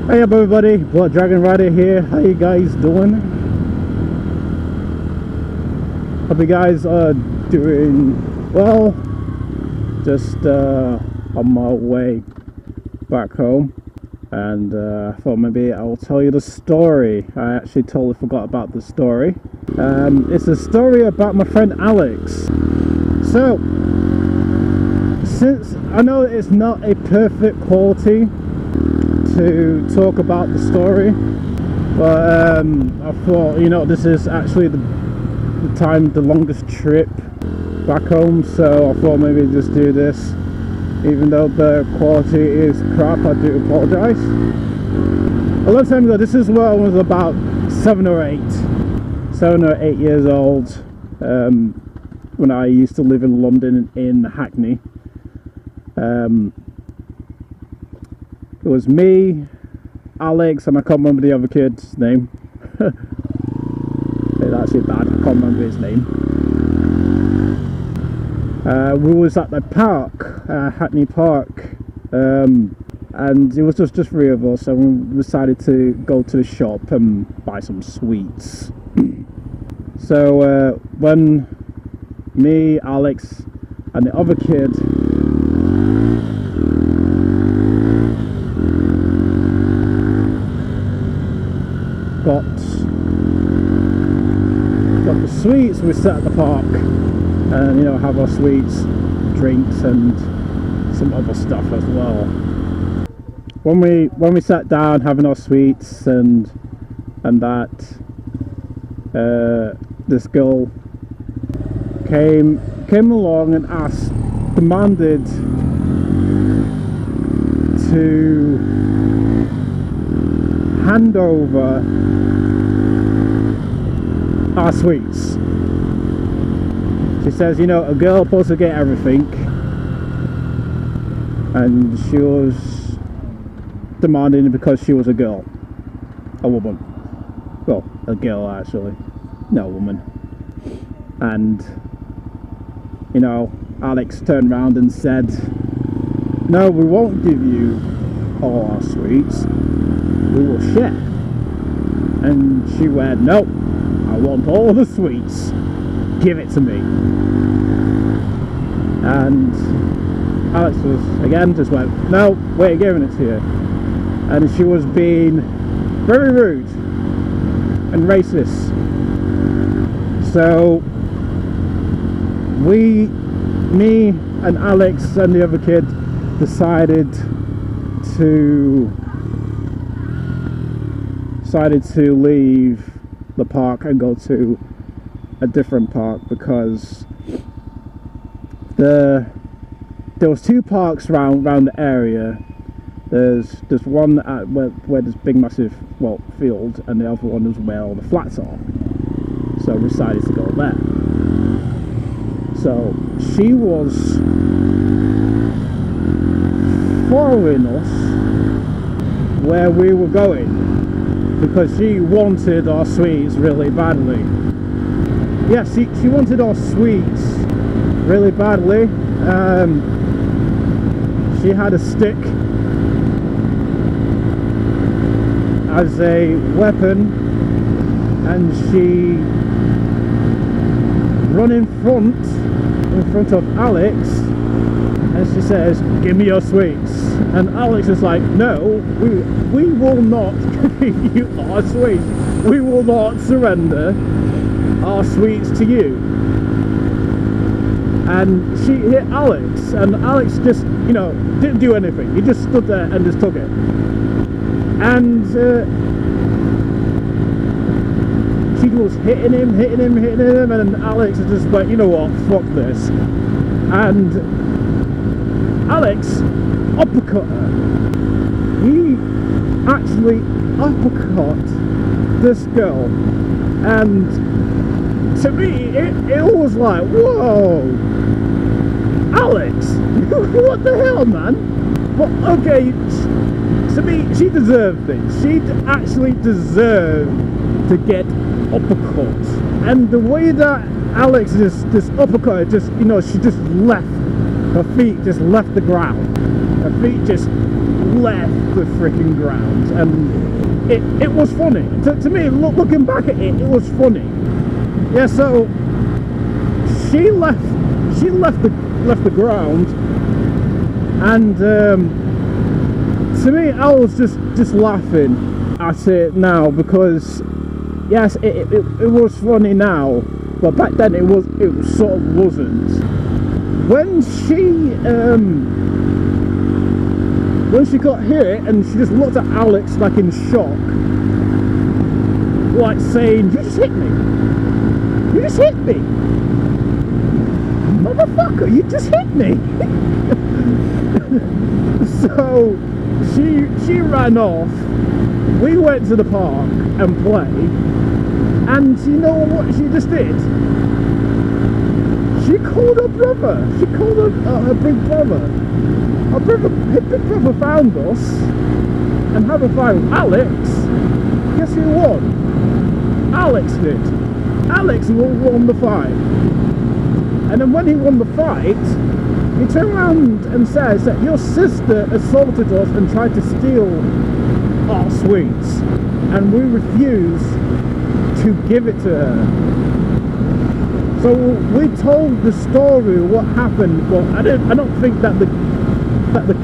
Hey up everybody, Blood Dragon Rider here. How you guys doing? Hope you guys are doing well. Just on my way back home, and I thought maybe I'll tell you the story. I actually totally forgot about the story. It's a story about my friend Alex. So, since I know it's not a perfect quality to talk about the story, but I thought, you know, this is actually the longest trip back home, so I thought maybe just do this. Even though the quality is crap, I do apologise. A long time ago, this is when I was about 7 or 8 years old, when I used to live in London, in Hackney. It was me, Alex, and I can't remember the other kid's name. It's actually bad, I can't remember his name. We was at the park, Hackney Park, and it was just 3 of us, and we decided to go to the shop and buy some sweets. So when me, Alex, and the other kid got the sweets, we sat at the park and, you know, have our sweets, drinks, and some other stuff as well. When we sat down having our sweets and that, this girl came along and demanded to hand over our sweets. She says, you know, a girl supposed to get everything, and she was demanding it because she was a girl, a woman. Well, a girl actually, no, a woman. And, you know, Alex turned around and said, no, we won't give you all our sweets, we will share. And she went, no, I want all the sweets, give it to me. And Alex was, again, just went, no, we're giving it to you. And she was being very rude and racist. So me and Alex and the other kid decided to leave the park and go to a different park, because there was 2 parks around the area. There's one at where there's big massive, well, field, and the other one is where all the flats are. So we decided to go there. So she was following us where we were going, because she wanted our sweets really badly. Yeah, she wanted our sweets really badly. She had a stick as a weapon, and she run in front of Alex, and she says, give me your sweets. And Alex is like, no, we will not give you our sweets. We will not surrender our sweets to you. And she hit Alex, and Alex just, you know, didn't do anything. He just stood there and just took it. And she was hitting him, and Alex just went, you know what, fuck this. And Alex uppercut her. He actually uppercut this girl, and to me it was like, whoa, Alex, what the hell, man? Well, okay, to me she deserved this. She actually deserved to get uppercut, and the way that Alex just uppercut, just, you know, she just left, her feet just left the ground, her feet just left the freaking ground, and it was funny to me. Looking back at it, it was funny. Yeah, so she left the ground, and to me, I was just laughing at it now, because yes, it was funny now, but back then it sort of wasn't. When she got hit, and she just looked at Alex like in shock, like saying, "You just hit me! You just hit me! Motherfucker, you just hit me!" So she ran off. We went to the park and played, and you know what she just did? She called her brother. She called her big brother. Her big brother found us, and had a fight with Alex. Guess who won? Alex did. Alex won the fight. And then when he won the fight, he turned around and says that your sister assaulted us and tried to steal our sweets, and we refused to give it to her. So we told the story of what happened, but I don't think that the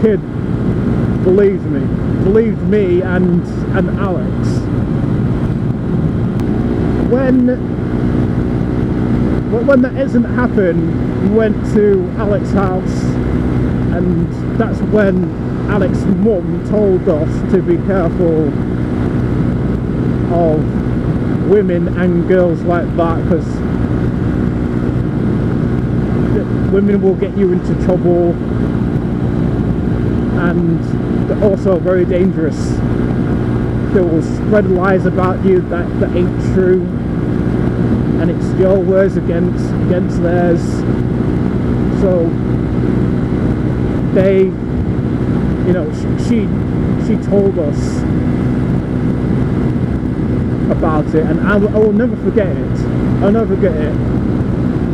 kid believed me and Alex. When that incident happened, we went to Alex's house, and that's when Alex's mum told us to be careful of women and girls like that, because women will get you into trouble, and they're also very dangerous. They will spread lies about you that ain't true, and it's your words against theirs. So they, you know, she told us about it, and I will never forget it. I'll never forget it.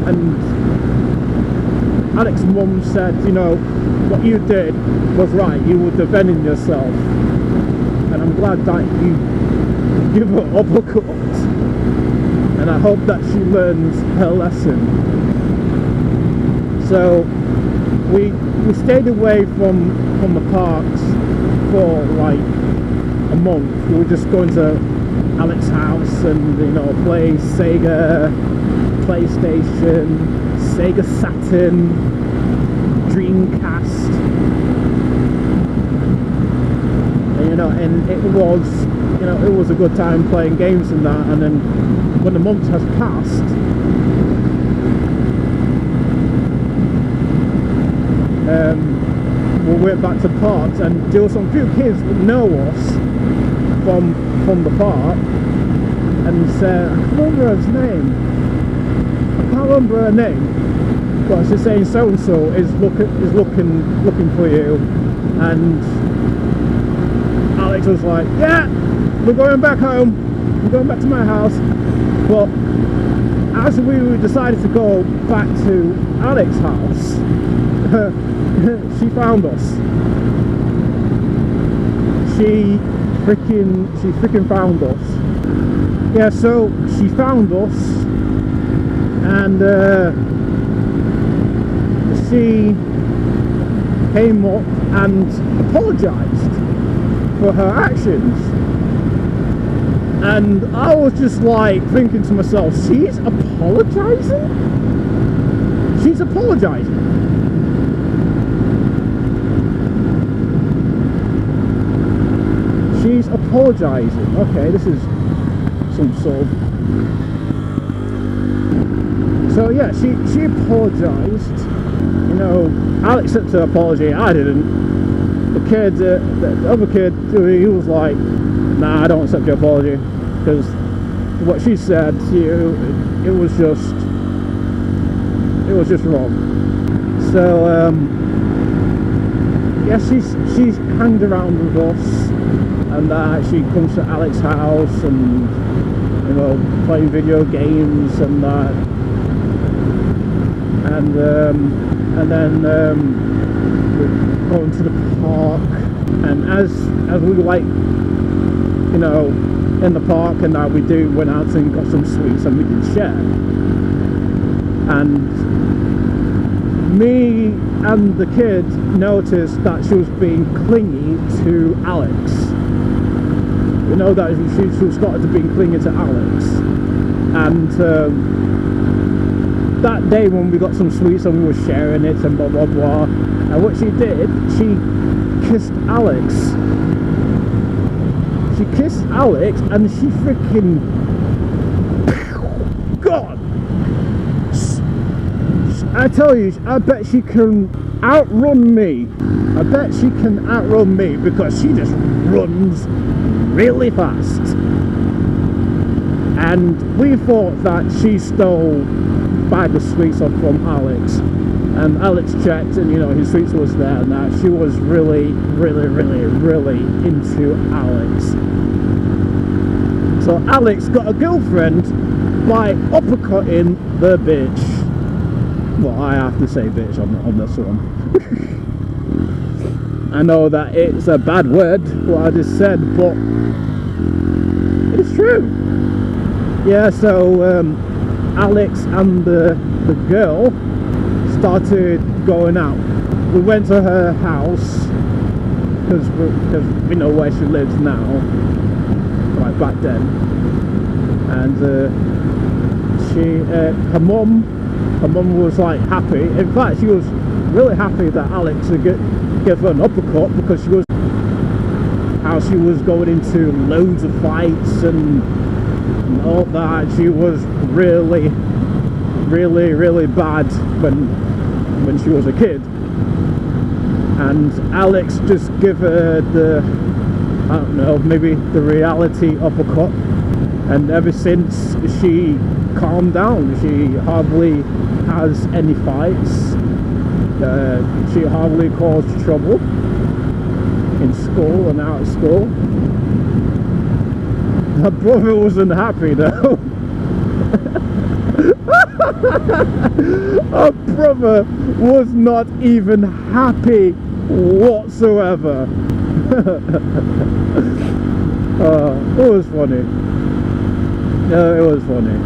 And Alex's mum said, you know, what you did was right. You were defending yourself, and I'm glad that you give her uppercut. And I hope that she learns her lesson. So we stayed away from the parks for like a month. We were just going to Alex's house and, you know, play Sega, PlayStation, Sega Saturn, Dreamcast. And, you know, and it was a good time playing games and that. And then when the month has passed, we went back to the parks, and there were some few kids that know us from the park, and said, I can't remember his name. I can't remember her name, but she's saying so and so is looking for you, and Alex was like, yeah, we're going back home. We're going back to my house. But as we decided to go back to Alex's house, she found us. She freaking found us. Yeah, so she found us, and she came up and apologized for her actions. And I was just like thinking to myself, she's apologizing? She's apologizing. She's apologizing. Okay, this is some sort of... So yeah, she apologized. You know, Alex accepted her apology, I didn't. The kid, the other kid, he was like, nah, I don't accept your apology, because what she said, it was just wrong. So yeah, she's hanged around with us, and she comes to Alex's house, and you know, playing video games and that, and then we're going to the park. And as we were like, you know, in the park and that, we went out and got some sweets and we did share. And me and the kid noticed that she was being clingy to Alex. We know that she started to be clingy to Alex. And that day when we got some sweets and we were sharing it and blah blah blah, and what she did, she kissed Alex. She kissed Alex and she freaking, God, I tell you, I bet she can outrun me. I bet she can outrun me because she just runs really fast. And we thought that she stole a bag of sweets off from Alex. And Alex checked and, you know, his sweets was there and that. She was really, really, really, really into Alex. So Alex got a girlfriend by uppercutting the bitch. Well, I have to say bitch on this one. I know that it's a bad word, what I just said, but it's true. Yeah, so Alex and the girl started going out. We went to her house because we know where she lives now, like back then. And her mum was like happy. In fact, she was really happy that Alex would give her an uppercut because she was going into loads of fights and all that. She was really, really, really bad when she was a kid. And Alex just gave her the, I don't know, maybe the reality uppercut. And ever since, she calmed down. She hardly has any fights. She hardly caused trouble in school and out of school. Her brother wasn't happy though. Her brother was not even happy whatsoever. It was funny. No, it was funny.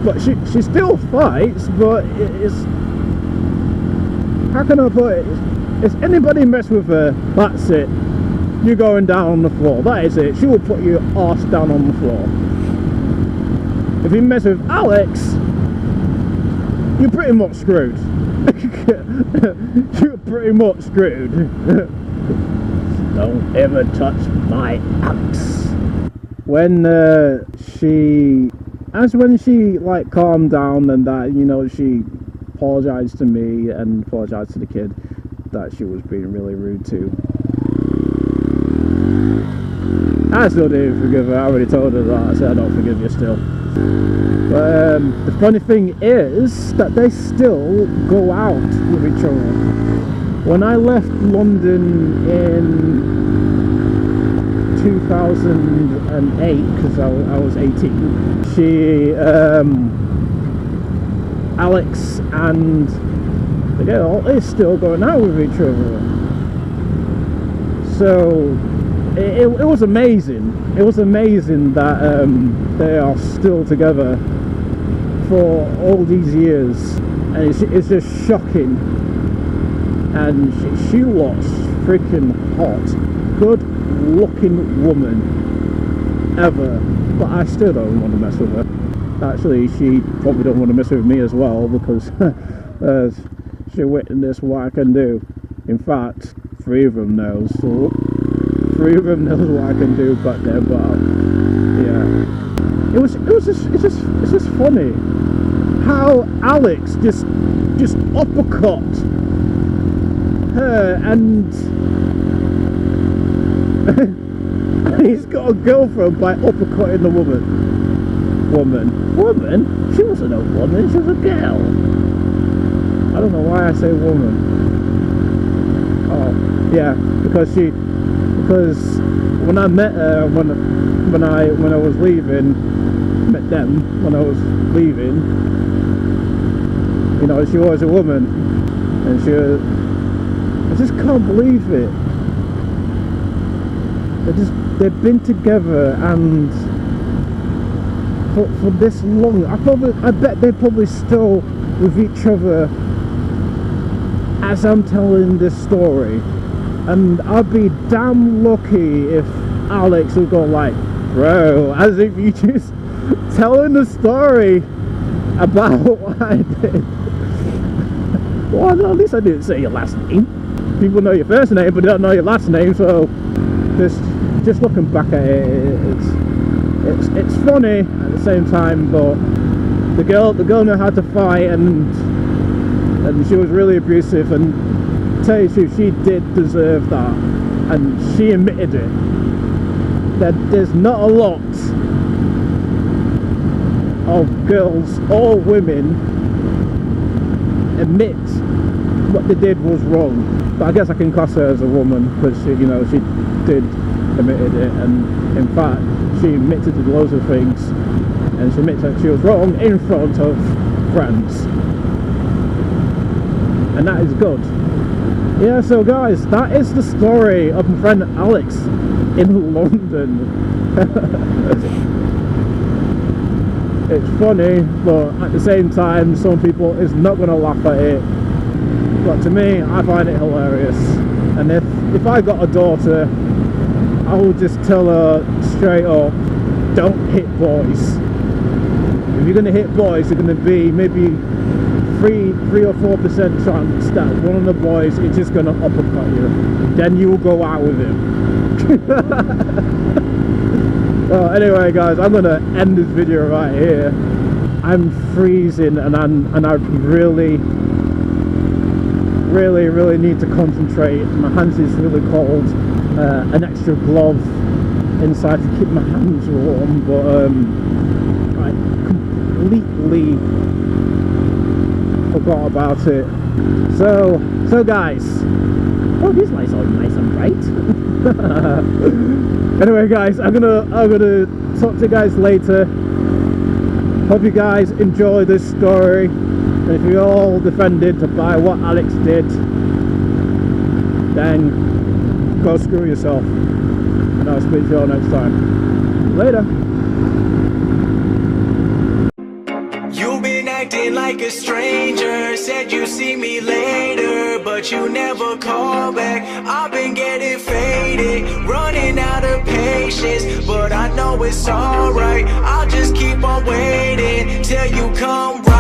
But she still fights, but it's, how can I put it? If anybody mess with her, that's it. You're going down on the floor. That is it. She will put your arse down on the floor. If you mess with Alex, you're pretty much screwed. You're pretty much screwed. Don't ever touch my Alex. When she like calmed down and that, you know, she apologized to me and apologized to the kid that she was being really rude to. I still didn't forgive her. I already told her that. I said I don't forgive you still. But the funny thing is that they still go out with each other. When I left London in 2008, because I was 18, Alex and the girl is still going out with each other. So it was amazing. It was amazing that they are still together for all these years, and it's just shocking. And she looks freaking hot, good looking woman ever, but I still don't want to mess with her. Actually, she probably don't want to mess with me as well, because she witnessed what I can do. In fact, 3 of them knows. So 3 of them knows what I can do back there. But yeah, it's just funny how Alex just uppercut her, and he's got a girlfriend by uppercutting the woman. Woman? She wasn't a woman, she was a girl. I don't know why I say woman. Oh, yeah, because when I met her, when I was leaving, met them when I was leaving, you know, she was a woman, and I just can't believe it. they've been together and for this long. I bet they're probably still with each other as I'm telling this story, and I'd be damn lucky if Alex would go like, bro, as if you just telling the story about what I did. Well, at least I didn't say your last name. People know your first name but they don't know your last name, so just looking back at it, it's funny at the same time. But the girl knew how to fight, and she was really abusive, and to tell you the truth, she did deserve that, and she admitted it. There's not a lot of girls or women admit what they did was wrong, but I guess I can class her as a woman because she did admitted it, and in fact she admitted to loads of things, and she admitted that she was wrong in front of friends, and that is good. Yeah, so guys, that is the story of my friend Alex in London. It's funny, but at the same time some people is not going to laugh at it, but to me I find it hilarious. And if I got a daughter, I would just tell her straight up, don't hit boys. If you're going to hit boys, you're going to be maybe 3 or 4% chance that one of the boys is just going to uppercut you. Then you will go out with him. Well, anyway guys, I'm going to end this video right here. I'm freezing, and I really need to concentrate. My hands is really cold. An extra glove inside to keep my hands warm, but I completely forgot about it. So guys, oh, these lights are nice and bright. Anyway guys, I'm gonna talk to you guys later. Hope you guys enjoy this story, and if you're all offended by what Alex did, then go screw yourself, and I'll speak to you all next time. Later. You've been acting like a stranger, said you see me later, but you never call back. I've been getting faded, running out of patience, but I know it's alright. I'll just keep on waiting till you come right.